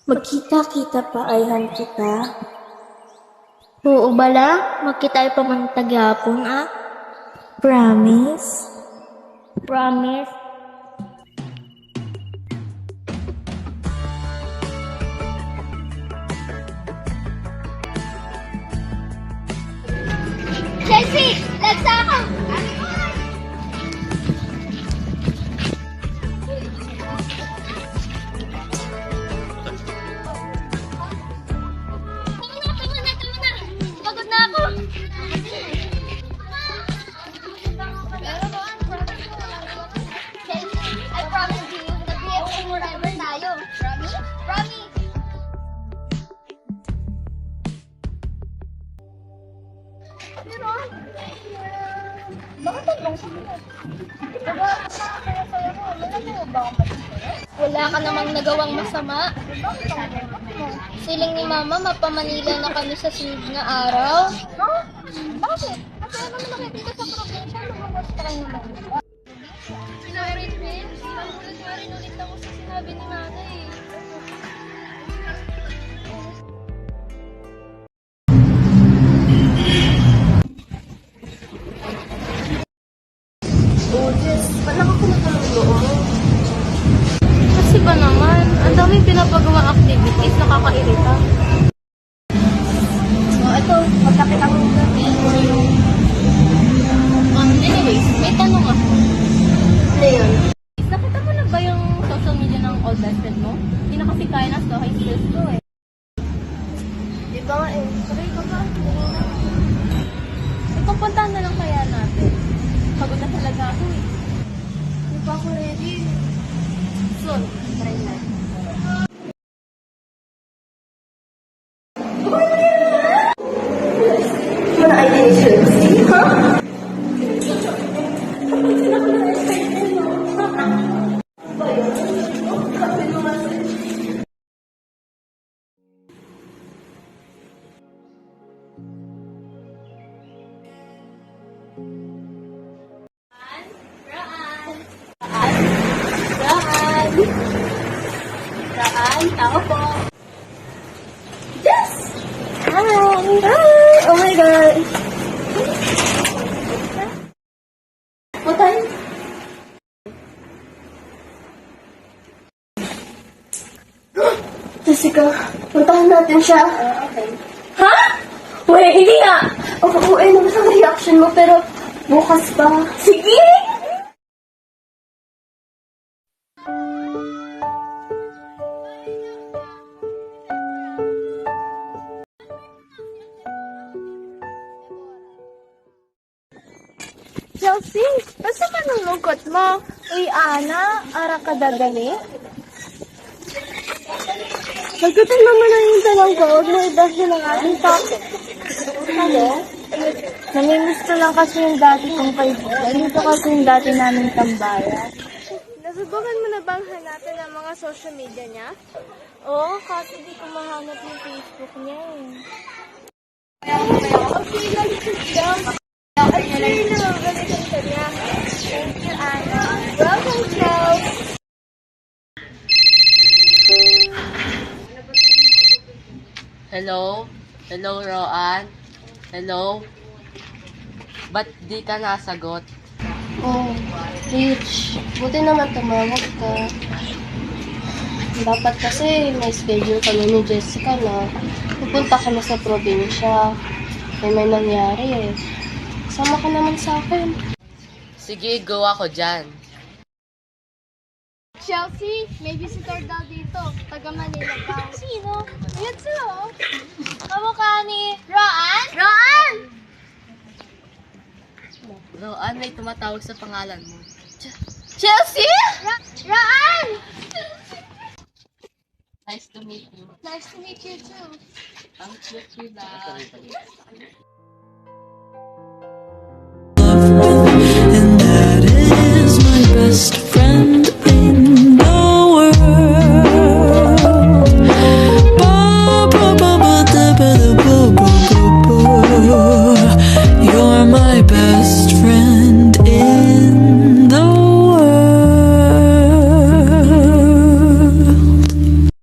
Magkita-kita pa ayhan kita. Oo bala, magkita pa man tagyapon Promise? Promise. Chelsea! Lagsa ako! Pagod na ako! I promise you, nag-BF forever tayo. Promise? Promise! Pero, bakit tatlong sila? Diba, saya-saya mo. Wala mo ba akong masaya? Wala ka namang nagawang masama. Siling ni Mama, mapamanila na kami sa sunod na araw. No? Bakit? Kasi ano naman nakikita sa probinsya, lumabas pa kayo naman. Sorry, Prince. Namulat nga rin ulit ako sa sinabi ni Mama eh. Oh, Jess, paano ko natulong doon? Kasi ba naman, ang daming pinapagawa activities, nakakairita. So, ito, magkapit ako ng gabi. Anyways, may tanong ako. Ano yun? Nakita mo na ba yung social media ng old best friend mo? Hindi na kasi kaya na sa high school ko eh. Di ba nga eh? Sabi ko ba? Ikupuntahan na lang kaya natin. Pagod na talaga ako eh. Di ba ako ready? Soon, try na. Ano na idea ni Chelsea? Ha? Raan, tao po. Yes! Hi! Hi! Oh my God! What time? Jessica, puntahan natin siya. Okay. Ha? Wait, hindi nga! Oo, naman sa reaction mo, pero bukas pa. Sige! Chelsea, basta ka nung lungkot mo? Uy, Ana, ara ka dadali? Sagutin mo muna yung tanong ko, huwag mo i-dash ng ating topic. Ano? Namimiss ko lang kasi yung dati kong kaibigan. Dito kasi yung dati naming tambayan. Nasubukan mo na bang hanapin ang mga social media niya? Oo, kasi di ko mahanap yung Facebook niya eh. Okay, lang. Actually, nababalikan ka niya. Thank you, Anna. Welcome, Chelsea. Hello? Hello, Roan? Hello? Ba't di ka nasagot? Oh, Rich, buti naman tumawag ka. Dapat kasi may schedule kami ni Jessica na pupunta kami sa probinsya. May nangyari eh. Sama ka naman sa akin. Sige, go ako dyan. Chelsea, may visitor daw dito. Taga Manila daw. Sino? Ayan sila oh. Kamukha ni Roan? Roan! Roan, may tumatawag sa pangalan mo. Chelsea? Roan! Nice to meet you. Nice to meet you too. Ang cute nila.